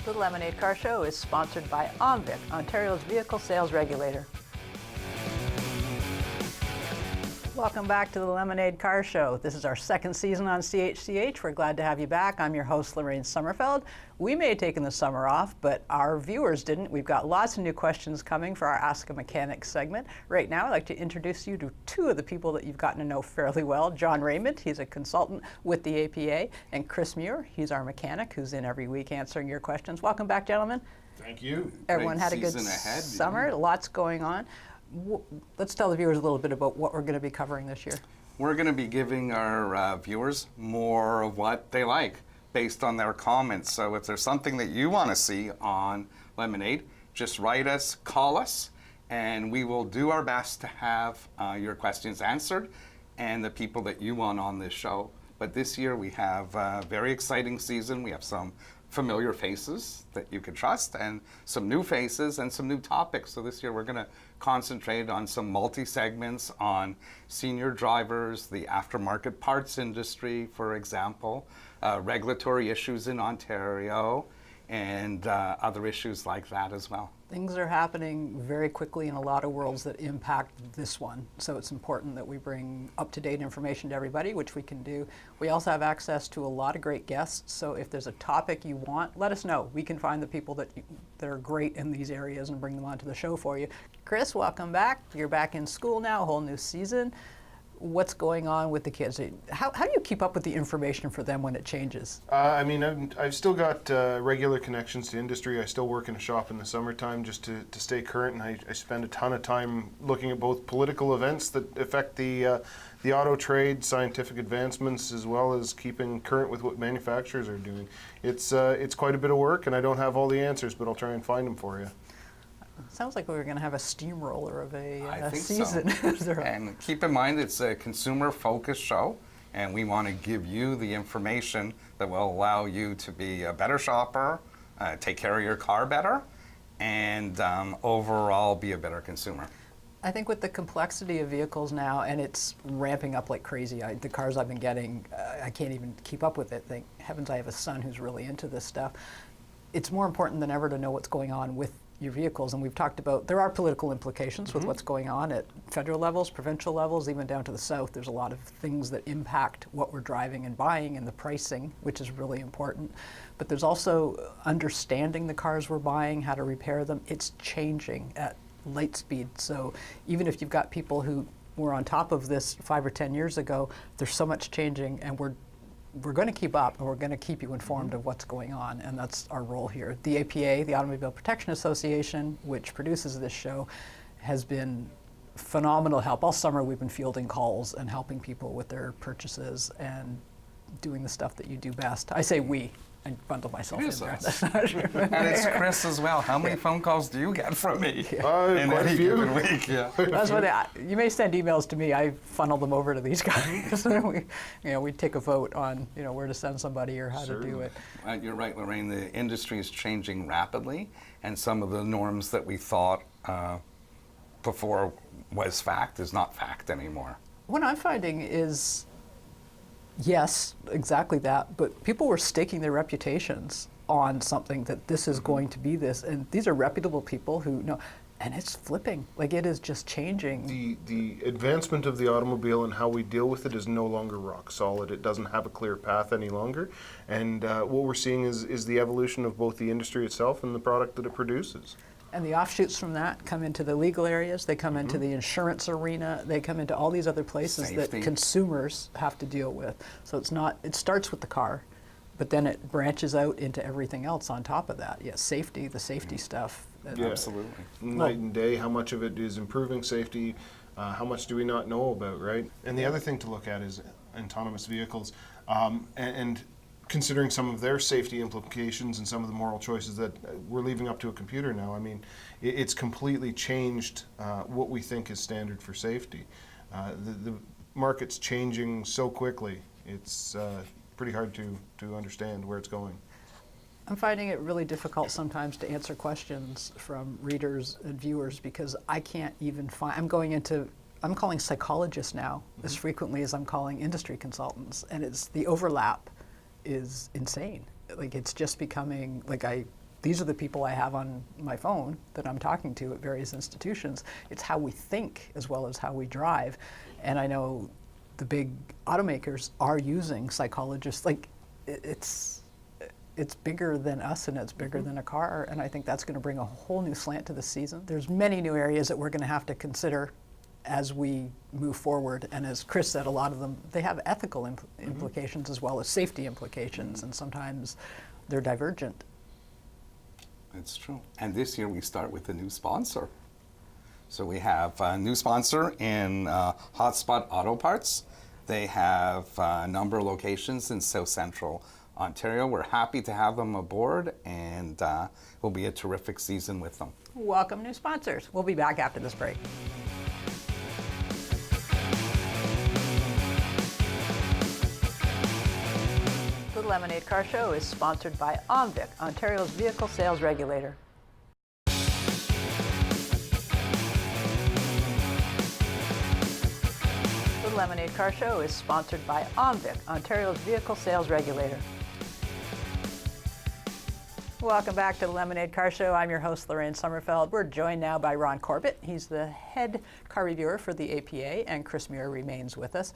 The Lemonade Car Show is sponsored by OMVIC, Ontario's vehicle sales regulator. Welcome back to the Lemonade Car Show. This is our second season on CHCH. We're glad to have you back. I'm your host, Lorraine Sommerfeld. We may have taken the summer off, but our viewers didn't. We've got lots of new questions coming for our Ask a Mechanic segment. Right now, I'd like to introduce you to two of the people that you've gotten to know fairly well. John Raymond, he's a consultant with the APA, and Chris Muir, he's our mechanic who's in every week answering your questions. Welcome back, gentlemen. Thank you. Everyone had a good summer, lots going on. Let's tell the viewers a little bit about what we're going to be covering this year. We're going to be giving our viewers more of what they like based on their comments. So if there's something that you want to see on Lemonade, just write us, call us, and we will do our best to have your questions answered and the people that you want on this show. But this year we have a very exciting season. We have some familiar faces that you can trust and some new faces and some new topics. So this year we're going to concentrate on some multi-segments on senior drivers, the aftermarket parts industry, for example, regulatory issues in Ontario, and other issues like that as well. Things are happening very quickly in a lot of worlds that impact this one. So it's important that we bring up-to-date information to everybody, which we can do. We also have access to a lot of great guests. So if there's a topic you want, let us know. We can find the people that are great in these areas and bring them onto the show for you. Chris, welcome back. You're back in school now, a whole new season. What's going on with the kids? How do you keep up with the information for them when it changes? I mean, I've still got regular connections to industry. I still work in a shop in the summertime just to stay current, and I spend a ton of time looking at both political events that affect the auto trade, scientific advancements, as well as keeping current with what manufacturers are doing. It's quite a bit of work, and I don't have all the answers, but I'll try and find them for you. Sounds like we were going to have a steamroller of a season. So. And keep in mind, it's a consumer-focused show, and we want to give you the information that will allow you to be a better shopper, take care of your car better, and overall be a better consumer. I think with the complexity of vehicles now, and it's ramping up like crazy. The cars I've been getting, I can't even keep up with it. Thank heavens I have a son who's really into this stuff. It's more important than ever to know what's going on with your vehicles, and we've talked about there are political implications with what's going on at federal levels, provincial levels, even down to the south. There's a lot of things that impact what we're driving and buying and the pricing, which is really important. But there's also understanding the cars we're buying, how to repair them. It's changing at light speed. So even if you've got people who were on top of this 5 or 10 years ago, there's so much changing, and we're going to keep up, and we're going to keep you informed of what's going on, and that's our role here. The APA, the Automobile Protection Association, which produces this show, has been phenomenal help. All summer we've been fielding calls and helping people with their purchases and doing the stuff that you do best. I say we. I bundle myself in there. That's not true. And it's Chris as well. How many phone calls do you get from me in quite any a few. given week? Yeah. That's what you may send emails to me. I funnel them over to these guys. we take a vote on where to send somebody or how to do it. You're right, Lorraine. The industry is changing rapidly, and some of the norms that we thought before was fact is not fact anymore. What I'm finding is, yes, exactly that, but people were staking their reputations on something that this is going to be this, and these are reputable people who know, and it's flipping. Like, it is just changing. The advancement of the automobile and how we deal with it is no longer rock solid. It doesn't have a clear path any longer, and what we're seeing is the evolution of both the industry itself and the product that it produces. And the offshoots from that come into the legal areas, they come into the insurance arena, they come into all these other places that consumers have to deal with. So it starts with the car, but then it branches out into everything else on top of that. Yes, safety, the safety stuff. Yeah. Absolutely. Night and day, how much of it is improving safety, how much do we not know about, right? And the other thing to look at is autonomous vehicles, and considering some of their safety implications and some of the moral choices that we're leaving up to a computer now. I mean, it's completely changed what we think is standard for safety. The market's changing so quickly, it's pretty hard to understand where it's going. I'm finding it really difficult sometimes to answer questions from readers and viewers because I can't even find, I'm calling psychologists now as frequently as I'm calling industry consultants, and the overlap is insane. Like, it's just becoming, like, I these are the people I have on my phone that I'm talking to at various institutions. It's how we think as well as how we drive. And I know the big automakers are using psychologists. Like, it's bigger than us, and it's bigger than a car, and I think that's going to bring a whole new slant to the season. There's many new areas that we're going to have to consider as we move forward, and as Chris said, a lot of them, they have ethical implications as well as safety implications, and sometimes they're divergent. It's true. And this year we start with a new sponsor. So we have a new sponsor in Hotspot Auto Parts. They have a number of locations in South Central Ontario. We're happy to have them aboard, and it will be a terrific season with them. Welcome, new sponsors. We'll be back after this break. The Lemonade Car Show is sponsored by OMVIC, Ontario's vehicle sales regulator. The Lemonade Car Show is sponsored by OMVIC, Ontario's vehicle sales regulator. Welcome back to the Lemonade Car Show. I'm your host, Lorraine Sommerfeld. We're joined now by Ron Corbett. He's the head car reviewer for the APA, and Chris Muir remains with us.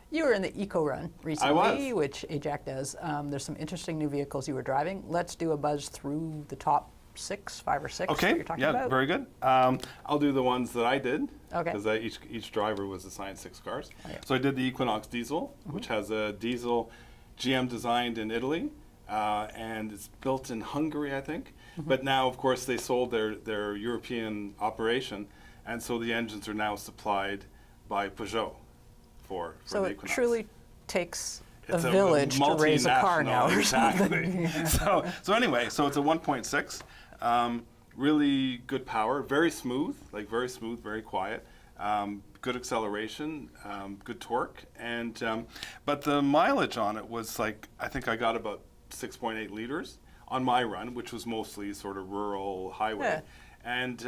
You were in the Eco Run recently, which AJAC does. There's some interesting new vehicles you were driving. Let's do a buzz through the top 5 or 6 that you're talking about. Very good. I'll do the ones that I did, Okay. because each driver was assigned 6 cars. Oh, yeah. So I did the Equinox diesel, which has a diesel GM designed in Italy, and it's built in Hungary, I think. But now, of course, they sold their European operation, and so the engines are now supplied by Peugeot for So the it Equinox. truly takes a It's village to raise a car now or something. Exactly. So anyway, so it's a 1.6, really good power, very smooth, very quiet, good acceleration, good torque, and but the mileage on it was like, I think I got about 6.8 liters on my run, which was mostly sort of rural highway. Yeah. And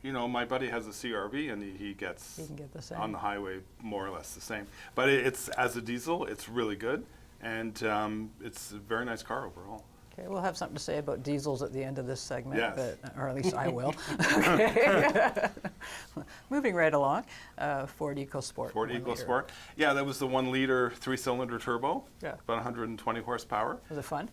you know, my buddy has a CRV, and he gets You can get the same. on the highway more or less the same. But it's as a diesel, it's really good, and it's a very nice car overall. Okay, we'll have something to say about diesels at the end of this segment, Yes. but, or at least I will. Okay. Moving right along, Ford EcoSport. Ford 1 liter. EcoSport. Yeah, that was the 1 liter 3-cylinder turbo. Yeah. About 120 horsepower. Was it fun?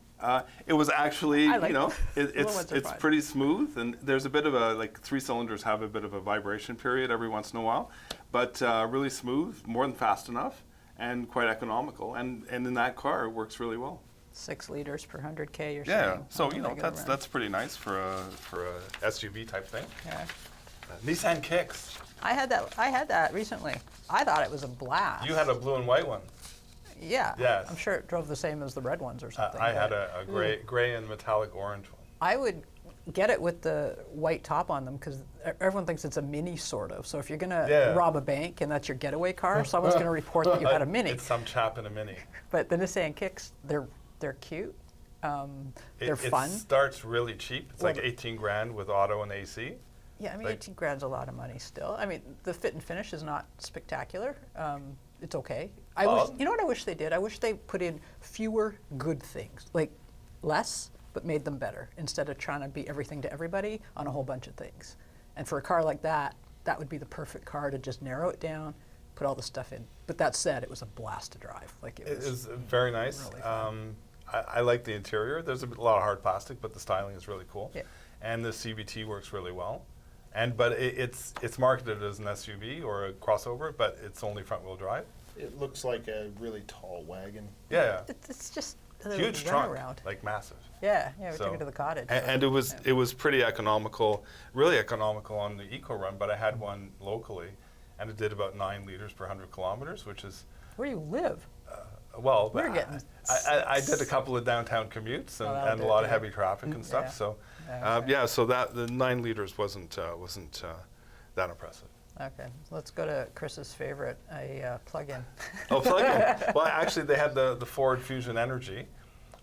It was actually, I like you know, it. Little ones are it's fun. pretty smooth, and there's a bit of a, like 3 cylinders have a bit of a vibration period every once in a while, but really smooth, more than fast enough, and quite economical. And in that car, it works really well. 6 liters per 100K, you're Yeah, saying? so on a you know regular run. that's pretty nice for a SUV type thing. Yeah. Nissan Kicks. I had that recently. I thought it was a blast. You had a blue and white one. Yeah. Yes. I'm sure it drove the same as the red ones or something. I had but a gray and metallic orange one. I would get it with the white top on them because everyone thinks it's a mini sort of. So if you're gonna Yeah. rob a bank and that's your getaway car, someone's gonna report that you had a mini. It's some chap in a mini. But the Nissan Kicks, they're cute. They're fun. It starts really cheap. It's Well, like 18 grand with auto and AC. Yeah, I mean, like- 18 grand's a lot of money still. I mean, the fit and finish is not spectacular. It's okay. I wish, you know what I wish they did? I wish they put in fewer good things, like less, but made them better, instead of trying to be everything to everybody on a whole bunch of things. And for a car like that, that would be the perfect car to just narrow it down, put all the stuff in. But that said, it was a blast to drive. Like It is very nice. really fun. I like the interior. There's a lot of hard plastic, but the styling is really cool. Yeah. And the CVT works really well. But it's marketed as an SUV or a crossover, but it's only front wheel drive. It looks like a really tall wagon. Yeah, It's just a huge run trunk, around. like massive. Yeah, we So- took it to the cottage. And it was pretty economical, really economical on the Eco Run. But I had one locally, and it did about 9 liters per 100 kilometers, which is Where do you live? well. We're getting I did a couple of downtown commutes and, that'll and do a it, lot of yeah. heavy traffic and stuff. Yeah. So Yeah, okay. yeah, so that the 9 liters wasn't that impressive. Okay, let's go to Chris's favorite, a plug-in. Oh, plug-in. Well, actually, they had the Ford Fusion Energy,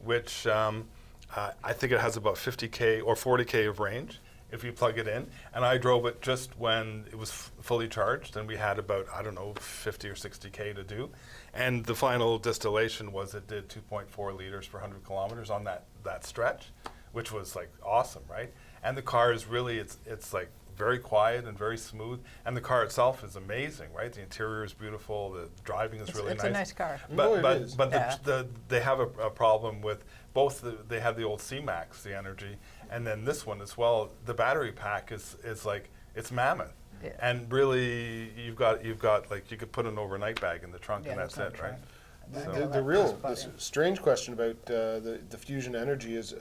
which I think it has about 50K or 40K of range if you plug it in. And I drove it just when it was fully charged, and we had about, I don't know, 50 or 60K to do. And the final distillation was it did 2.4 liters per 100 kilometers on that stretch, which was like awesome, right? And the car is really, it's like very quiet and very smooth, and the car itself is amazing, right? The interior is beautiful, the driving is really It's nice. a nice car. No, it is. But Yeah. they have a problem with both. They have the old C-Max, the Energy, and then this one as well. The battery pack is like, it's mammoth. Yeah. And really, you've got like, you could put an overnight bag in the trunk, Yeah, and that's there's it, no right? trunk. So- The strange question about the Fusion Energy is,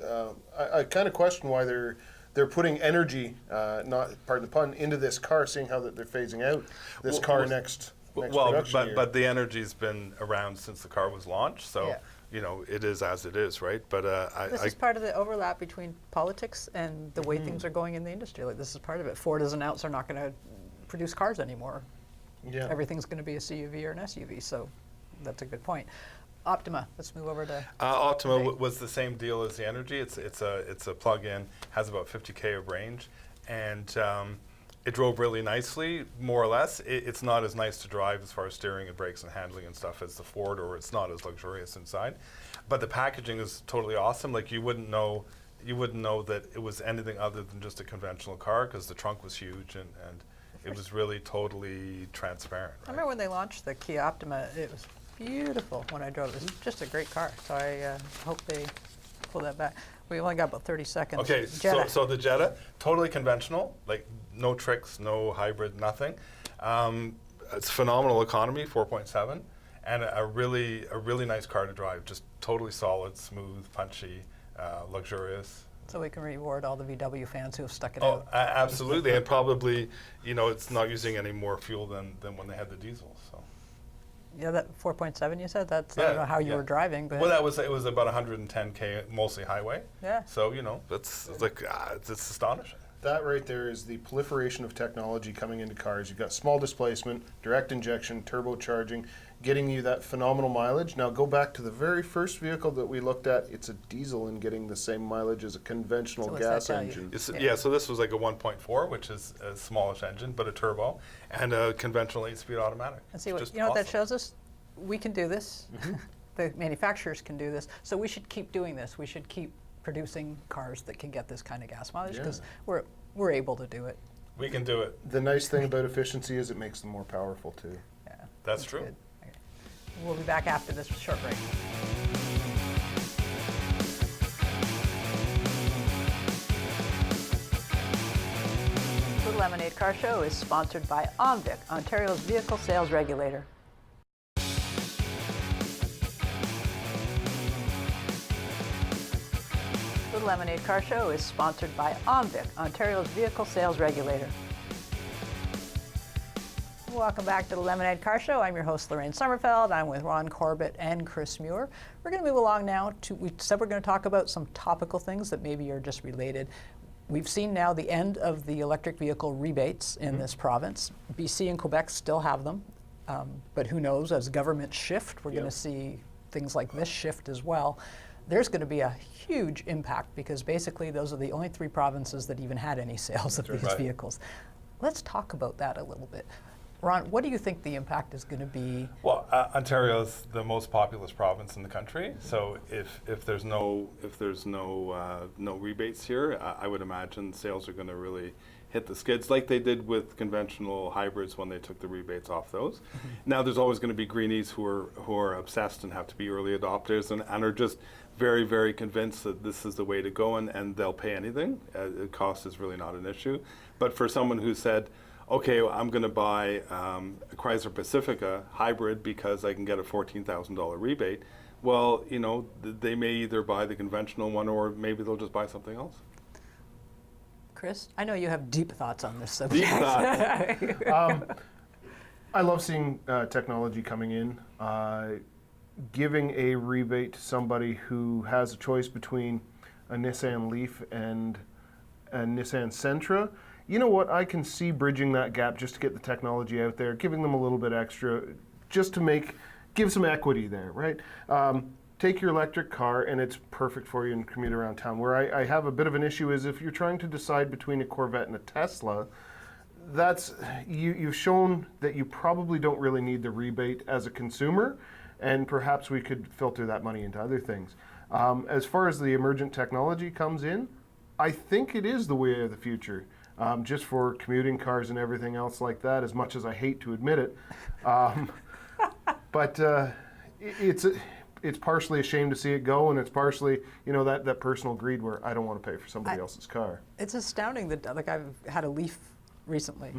I kind of question why they're putting energy, not pardon the pun, into this car, seeing how that they're phasing out this Well, car well, next Well, production year. but the Energy's been around since the car was launched, so Yeah. you know it is as it is, right? But This is part of the overlap between politics and the way things are going in the industry. Like, this is part of it. Ford has announced they're not going to produce cars anymore. Yeah. Everything's going to be a CUV or an SUV, so that's a good point. Optima, let's move over to... Optima Right. was the same deal as the Energy. It's a plug-in, has about 50K of range, and it drove really nicely, more or less. It's not as nice to drive as far as steering and brakes and handling and stuff as the Ford, or it's not as luxurious inside. But the packaging is totally awesome. Like, you wouldn't know that it was anything other than just a conventional car, because the trunk was huge and it was really totally transparent. I remember when they launched the Kia Optima, it was beautiful when I drove it. It was just a great car, so I hope they pull that back. We only got about 30 seconds. Okay, Jetta. so the Jetta, totally conventional, like no tricks, no hybrid, nothing. It's phenomenal economy, 4.7, and a really nice car to drive. Just totally solid, smooth, punchy, luxurious. So we can reward all the VW fans who have stuck it Oh, out. absolutely, and probably, it's not using any more fuel than when they had the diesel. So. Yeah, that 4.7 you said? That's, I don't know how you were driving, but... Well, it was about 110K, mostly highway. Yeah. So, it's like, it's astonishing. That right there is the proliferation of technology coming into cars. You've got small displacement, direct injection, turbocharging, getting you that phenomenal mileage. Now go back to the very first vehicle that we looked at. It's a diesel and getting the same mileage as a conventional So what's that gas tell you? engine. Yeah. So this was like a 1.4, which is a smallish engine, but a turbo, and a conventional 8-speed automatic. And see, what Just you know what that awesome. shows us? We can do this. The manufacturers can do this. So we should keep doing this. We should keep producing cars that can get this kind of gas mileage, because we're able to do it. We can do it. The nice thing about efficiency is it makes them more powerful too. Yeah, That's true. good. Okay. We'll be back after this short break. The Lemonade Car Show is sponsored by OMVIC, Ontario's vehicle sales regulator. The Lemonade Car Show is sponsored by OMVIC, Ontario's vehicle sales regulator. Welcome back to the Lemonade Car Show. I'm your host, Lorraine Sommerfeld. I'm with Ron Corbett and Chris Muir. We're going to move along now to, we said we're going to talk about some topical things that maybe are just related. We've seen now the end of the electric vehicle rebates in this province. BC and Quebec still have them, but who knows, as governments shift, we're going to see things like this shift as well. There's going to be a huge impact, because basically those are the only 3 provinces that even had any sales of these vehicles. Let's talk about that a little bit. Ron, what do you think the impact is going to be? Well, Ontario is the most populous province in the country, so if there's no rebates here, I would imagine sales are going to really hit the skids, like they did with conventional hybrids when they took the rebates off those. Now there's always going to be greenies who are obsessed and have to be early adopters and are just very, very convinced that this is the way to go, and they'll pay anything. Cost is really not an issue. But for someone who said, okay, well, I'm going to buy a Chrysler Pacifica hybrid because I can get a $14,000 rebate, well, they may either buy the conventional one, or maybe they'll just buy something else. Chris, I know you have deep thoughts on this subject. Deep thoughts. I love seeing technology coming in. Giving a rebate to somebody who has a choice between a Nissan Leaf and a Nissan Sentra, you know what? I can see bridging that gap just to get the technology out there, giving them a little bit extra, just to give some equity there, right? Take your electric car and it's perfect for you and commute around town. Where I have a bit of an issue is if you're trying to decide between a Corvette and a Tesla, you've shown that you probably don't really need the rebate as a consumer, and perhaps we could filter that money into other things. As far as the emergent technology comes in, I think it is the way of the future. Just for commuting cars and everything else like that, as much as I hate to admit it. But it's partially a shame to see it go, and it's partially, that personal greed where I don't want to pay for somebody else's car. It's astounding that, like, I've had a Leaf recently,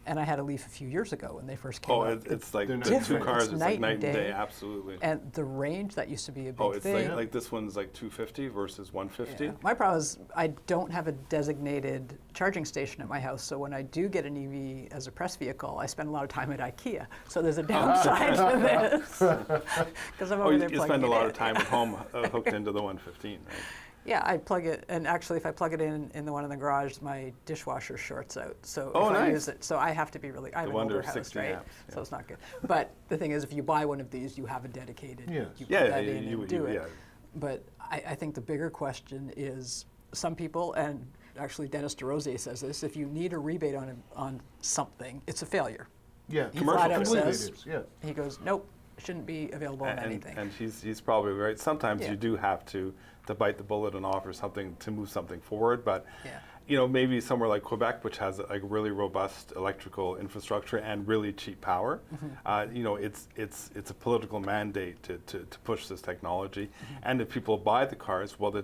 and I had a Leaf a few years ago when they first came Oh, out. it's like They're the two different. cars. It's It's night like and night and day. day. Absolutely. And the range, that used to be a big Oh, it's thing. like this one's like 250 versus 150. Yeah. My problem is I don't have a designated charging station at my house, so when I do get an EV as a press vehicle, I spend a lot of time at IKEA. So there's a downside to this, because I'm Oh, over you there plugging spend a it lot in. of time at home hooked into the 115, right? Yeah, I plug it, and actually, if I plug it in the one in the garage, my dishwasher shorts out. So Oh, if I nice. use it, so I have to be really. I have an wonder older house, 60 right? amps, So yeah. it's not good. But the thing is, if you buy one of these, you have a dedicated. Yes. You Yeah, put yeah, that in you- and do it. yeah. But I think the bigger question is some people, and actually Dennis DeRosier says this: if you need a rebate on something, it's a failure. Yeah, He Commercial flat out completely says, it is, yeah. he goes, nope, shouldn't be available on anything. And he's probably right. Sometimes Yeah. you do have to bite the bullet and offer something to move something forward. But Yeah. maybe somewhere like Quebec, which has like really robust electrical infrastructure and really cheap power, it's a political mandate to push this technology. And if people buy the cars, well,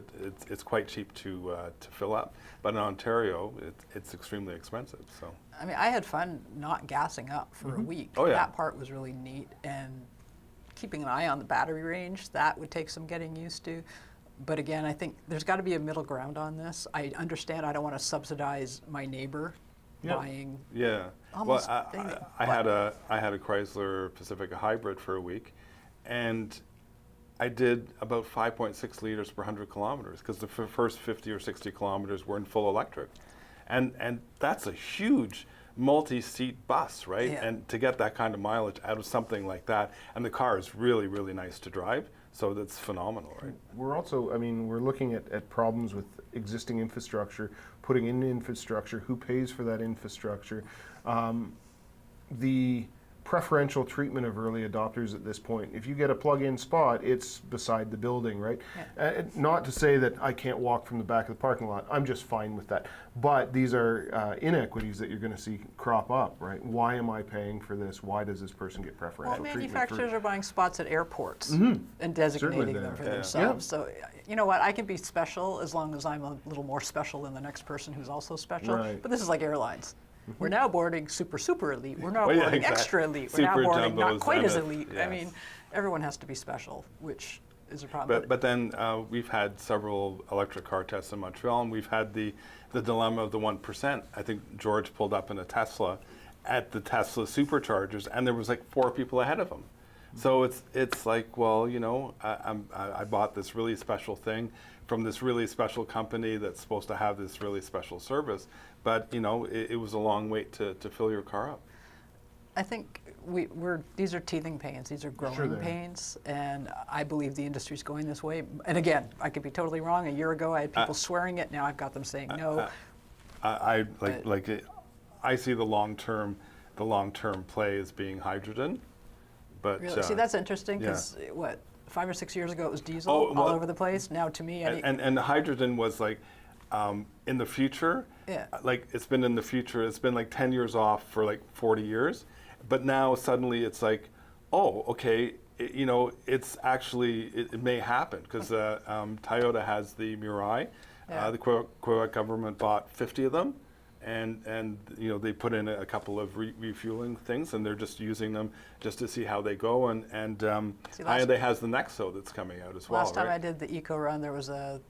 it's quite cheap to fill up. But in Ontario, it's extremely expensive. So. I mean, I had fun not gassing up for a week. Oh, yeah. That part was really neat, and keeping an eye on the battery range, that would take some getting used to. But again, I think there's got to be a middle ground on this. I understand I don't want to subsidize my neighbor buying. Yeah. Almost well, daily. I had a Chrysler Pacifica hybrid for a week, and I did about 5.6 liters per 100 kilometers because the first 50 or 60 kilometers were in full electric, and that's a huge multi-seat bus, right? Yeah. And to get that kind of mileage out of something like that, and the car is really, really nice to drive. So that's phenomenal, right? We're also, we're looking at problems with existing infrastructure, putting in infrastructure, who pays for that infrastructure. The preferential treatment of early adopters at this point. If you get a plug-in spot, it's beside the building, right? Not to say that I can't walk from the back of the parking lot. I'm just fine with that. But these are inequities that you're going to see crop up, right? Why am I paying for this? Why does this person get preferential Well, treatment? manufacturers are buying spots at airports and designating Certainly them they for are. Yeah. themselves. So, you know what? I can be special as long as I'm a little more special than the next person who's also special. Right. But this is like airlines. We're now boarding super elite. We're now Well, yeah, boarding exactly. extra elite. We're now Super boarding not jumbos quite and as a- elite. I yes. mean, everyone has to be special, which is a problem. But then we've had several electric car tests in Montreal, and we've had the dilemma of the 1%. I think George pulled up in a Tesla at the Tesla superchargers, and there was like 4 people ahead of him. So it's like, well, I bought this really special thing from this really special company that's supposed to have this really special service, but it was a long wait to fill your car up. I think these are teething pains. These are growing Sure they are. pains, and I believe the industry's going this way. And again, I could be totally wrong. A year ago, I had people swearing it. Now I've got them saying no. I see the long term play as being hydrogen, but Really? See, that's interesting yeah. because 5 or 6 years ago it was diesel Oh, well, all over the place. Now to me, and hydrogen was like in the future. Yeah. Like it's been in the future. It's been like 10 years off for like 40 years, but now suddenly it's like, oh, okay. It's actually it may happen because Toyota has the Mirai. Yeah. The Quebec government bought 50 of them. And they put in a couple of refueling things, and they're just using them just to see how they go. And Hyundai has the Nexo that's coming out as well. last time right? I did the eco run, there was a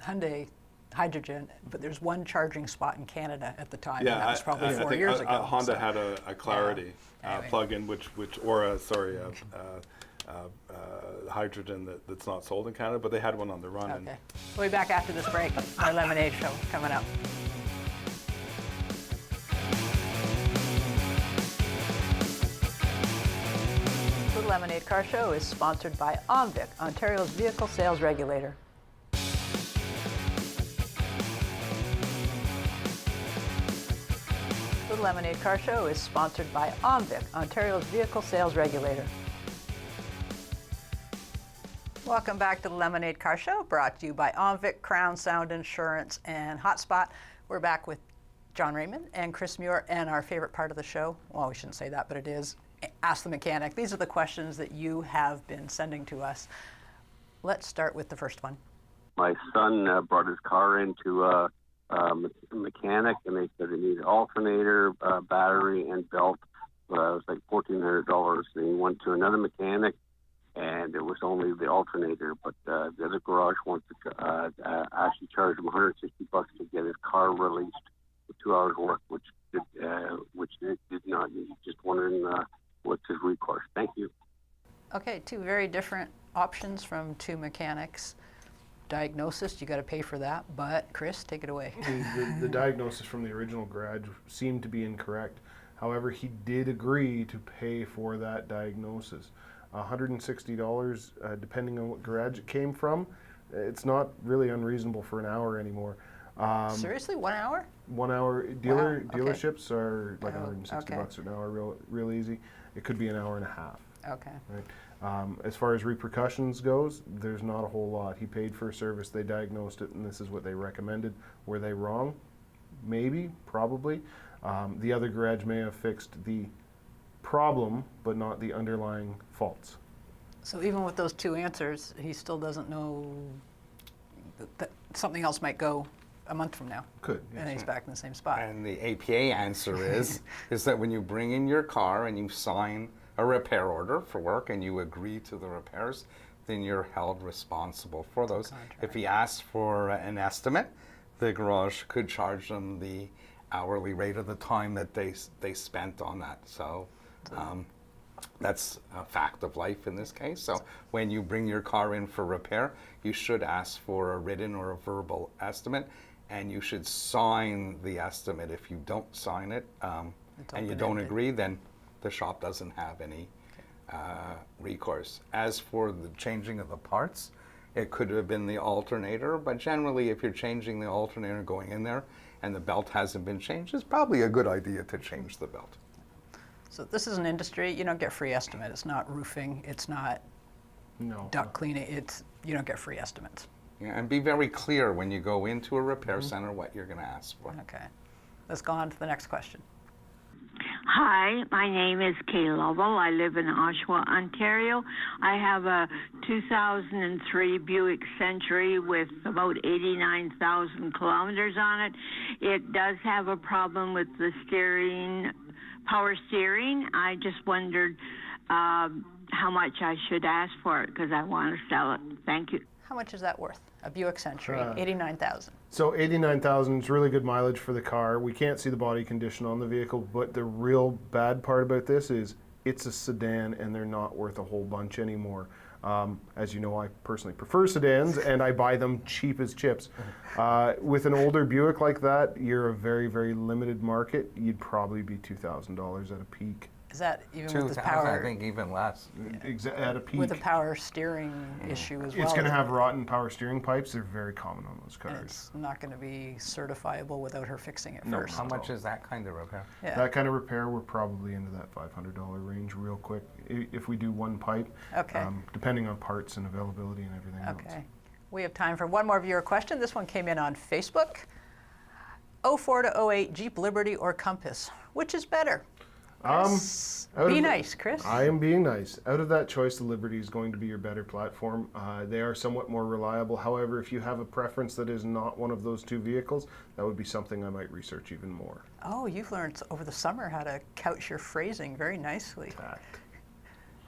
Hyundai hydrogen, but there's one charging spot in Canada at the time, and that was probably I 4 think years ago. Honda so- had a Clarity Anyway. plug-in, hydrogen that's not sold in Canada, but they had one on the run. Okay. We'll be back after this break. Our lemonade show coming up. The Lemonade Car Show is sponsored by OMVIC, Ontario's vehicle sales regulator. The Lemonade Car Show is sponsored by OMVIC, Ontario's vehicle sales regulator. Welcome back to the Lemonade Car Show, brought to you by Omvic, Crown Sound Insurance, and Hotspot. We're back with John Raymond and Chris Muir, and our favorite part of the show, well, we shouldn't say that, but it is Ask the Mechanic. These are the questions that you have been sending to us. Let's start with the first one. My son brought his car into a mechanic, and they said it needed alternator, battery, and belt. It was like $1,400. And he went to another mechanic, and it was only the alternator. But the other garage wants to actually charge him $160 to get his car released for 2 hours work, which it did not need. Just wondering what's his recourse. Thank you. Okay, two very different options from two mechanics. Diagnosis, you got to pay for that, but Chris, take it away. The diagnosis from the original garage seemed to be incorrect. However, he did agree to pay for that diagnosis. $160, depending on what garage it came from. It's not really unreasonable for an hour anymore. Seriously, 1 hour? 1 hour Okay. dealerships are like Oh, $160 okay. an hour, real easy. It could be an hour and a half. Okay. Right. As far as repercussions goes, there's not a whole lot. He paid for a service, they diagnosed it, and this is what they recommended. Were they wrong? Maybe, probably. The other garage may have fixed the problem, but not the underlying faults. So even with those two answers, he still doesn't know that something else might go a month from now. Could, And yes. he's back in the same spot. And the APA answer is that when you bring in your car and you sign a repair order for work and you agree to the repairs, then you're held responsible for those. If he asks for an estimate, the garage could charge them the hourly rate of the time that they spent on that. So that's a fact of life in this case. So when you bring your car in for repair, you should ask for a written or a verbal estimate, and you should sign the estimate. If you don't sign it and you don't open-ended. agree, then the shop doesn't have any recourse. As for the changing of the parts, it could have been the alternator, but generally if you're changing the alternator going in there and the belt hasn't been changed, it's probably a good idea to change the belt. So this is an industry, you don't get free estimate. It's not roofing, it's not No. duct cleaning, you don't get free estimates. Yeah, and be very clear when you go into a repair center what you're going to ask for. Okay. Let's go on to the next question. Hi, my name is Kay Lovell. I live in Oshawa, Ontario. I have a 2003 Buick Century with about 89,000 kilometers on it. It does have a problem with the steering, power steering. I just wondered how much I should ask for it because I want to sell it. Thank you. How much is that worth? A Buick Century, 89,000. So 89,000 is really good mileage for the car. We can't see the body condition on the vehicle, but the real bad part about this is it's a sedan and they're not worth a whole bunch anymore. As you know, I personally prefer sedans and I buy them cheap as chips. With an older Buick like that, you're a very, very limited market. You'd probably be $2,000 at a peak. Is that even with the 2,000, power? I think even less. At a peak. With a power steering issue as well. It's going to have rotten power steering pipes. They're very common on those And cars. it's not going to be certifiable without her fixing it No. first. How much is that kind of repair? Yeah. That kind of repair, we're probably into that $500 range real quick if we do one pipe, Okay. depending on parts and availability and everything else. Okay. We have time for one more viewer question. This one came in on Facebook. 04 to 08 Jeep Liberty or Compass, which is better? Chris, out be of- nice, Chris. I am being nice. Out of that choice, the Liberty is going to be your better platform. They are somewhat more reliable. However, if you have a preference that is not one of those two vehicles, that would be something I might research even more. Oh, you've learned over the summer how to couch your phrasing very nicely. Fact.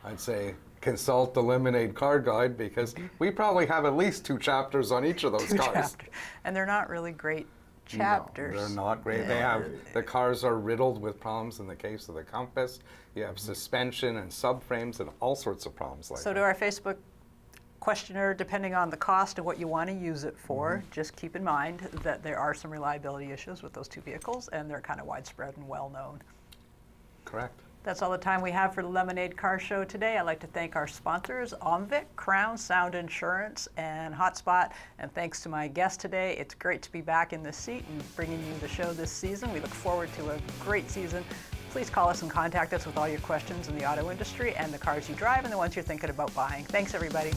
I'd say consult the Lemonade Car Guide because we probably have at least 2 chapters on each of those cars. Chapter. And they're not really great chapters. They're not great. They have, the cars are riddled with problems in the case of the Compass. You have suspension and subframes and all sorts of problems like So that. to our Facebook questioner, depending on the cost of what you want to use it for, Mm-hmm. just keep in mind that there are some reliability issues with those two vehicles, and they're kind of widespread and well known. Correct. That's all the time we have for the Lemonade Car Show today. I'd like to thank our sponsors, Omvic, Crown Sound Insurance, and Hotspot. And thanks to my guest today. It's great to be back in this seat and bringing you the show this season. We look forward to a great season. Please call us and contact us with all your questions in the auto industry and the cars you drive and the ones you're thinking about buying. Thanks, everybody.